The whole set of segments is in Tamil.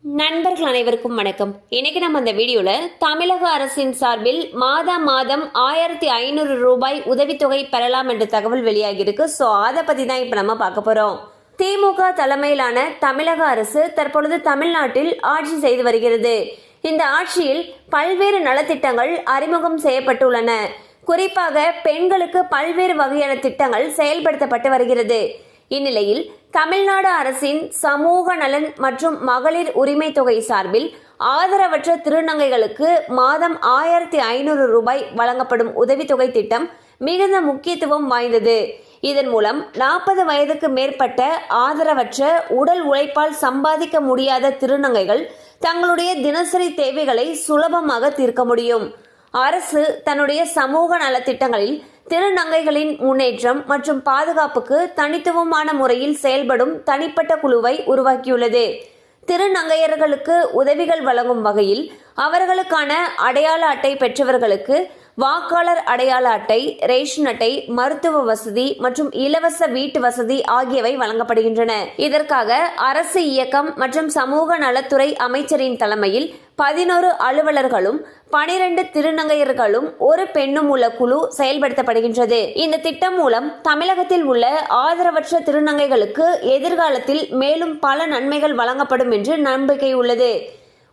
நண்பர்கள் அனைவருக்கும் வணக்கம். இன்னைக்கு நம்ம இந்த வீடியோல தமிழக அரசின் சார்பில் மாதம் 1500 ரூபாய் உதவித்தொகை பெறலாம் என்ற தகவல் வெளியாகி இருக்கு. ஸோ அதை பத்தி தான் இப்ப நம்ம பார்க்க போறோம். திமுக தலைமையிலான தமிழக அரசு தற்பொழுது தமிழ்நாட்டில் ஆட்சி செய்து வருகிறது. இந்த ஆட்சியில் பல்வேறு நலத்திட்டங்கள் அறிமுகம் செய்யப்பட்டுள்ளன. குறிப்பாக பெண்களுக்கு பல்வேறு வகையான திட்டங்கள் செயல்படுத்தப்பட்டு வருகிறது. இந்நிலையில் தமிழ்நாடு அரசின் சமூக நலன் மற்றும் மகளிர் உரிமை தொகை சார்பில் ஆதரவற்ற திருநங்கைகளுக்கு மாதம் 1500 ரூபாய் வழங்கப்படும் உதவித்தொகை திட்டம் மிகுந்த முக்கியத்துவம் வாய்ந்தது. இதன் மூலம் 40 வயதுக்கு மேற்பட்ட ஆதரவற்ற உடல் உழைப்பால் சம்பாதிக்க முடியாத திருநங்கைகள் தங்களுடைய தினசரி தேவைகளை சுலபமாக தீர்க்க முடியும். அரசு தன்னுடைய சமூக நலத்திட்டங்களில் திருநங்கைகளின் முன்னேற்றம் மற்றும் பாதுகாப்புக்கு தனித்துவமான முறையில் செயல்படும் தனிப்பட்ட குழுவை உருவாக்கியுள்ளது. திருநங்கையர்களுக்கு உதவிகள் வழங்கும் வகையில் அவர்களுக்கான அடையாள அட்டை பெற்றவர்களுக்கு வாக்காளர் அடையாள அட்டை, ரேஷன் அட்டை, மருத்துவ வசதி மற்றும் இலவச வீட்டு வசதி ஆகியவை வழங்கப்படுகின்றன. இதற்காக அரசு இயக்கம் மற்றும் சமூக நலத்துறை அமைச்சரின் தலைமையில் 11 அலுவலர்களும் 12 திருநங்கையர்களும் ஒரு பெண்ணும் உள்ள குழு செயல்படுத்தப்படுகின்றது. இந்த திட்டம் மூலம் தமிழகத்தில் உள்ள ஆதரவற்ற திருநங்கைகளுக்கு எதிர்காலத்தில் மேலும் பல நன்மைகள் வழங்கப்படும் என்று நம்பிக்கை உள்ளது.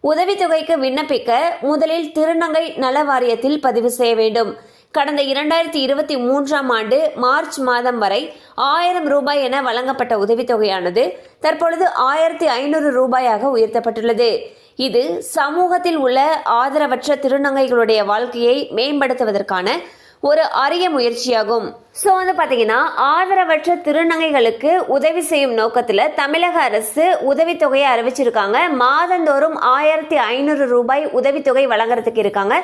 உதவித்தொகைக்கு விண்ணப்பிக்க முதலில் திருநங்கை நல வாரியத்தில் பதிவு செய்ய வேண்டும். கடந்த 2023ஆம் ஆண்டு மார்ச் மாதம் வரை 1000 ரூபாய் என வழங்கப்பட்ட உதவித்தொகையானது தற்பொழுது 1500 ரூபாயாக உயர்த்தப்பட்டுள்ளது. இது சமூகத்தில் உள்ள ஆதரவற்ற திருநங்கைகளுடைய வாழ்க்கையை மேம்படுத்துவதற்கான ஒரு அரிய முயற்சியாகும். ஸோ பார்த்தீங்கன்னா ஆதரவற்ற திருநங்கைகளுக்கு உதவி செய்யும் நோக்கத்தில் தமிழக அரசு உதவித்தொகையை அறிவிச்சிருக்காங்க. மாதந்தோறும் 1500 ரூபாய் உதவித்தொகை வழங்குறதுக்கு இருக்காங்க.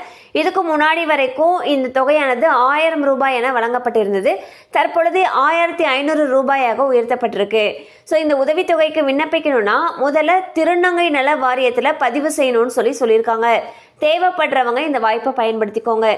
இதுக்கு முன்னாடி வரைக்கும் இந்த தொகையானது 1000 ரூபாய் என வழங்கப்பட்டிருந்தது. தற்பொழுது 1500 ரூபாயாக உயர்த்தப்பட்டிருக்கு. ஸோ இந்த உதவித்தொகைக்கு விண்ணப்பிக்கணும்னா முதல்ல திருநங்கை நல வாரியத்தில் பதிவு செய்யணும்னு சொல்லியிருக்காங்க. தேவைப்படுறவங்க இந்த வாய்ப்பை பயன்படுத்திக்கோங்க.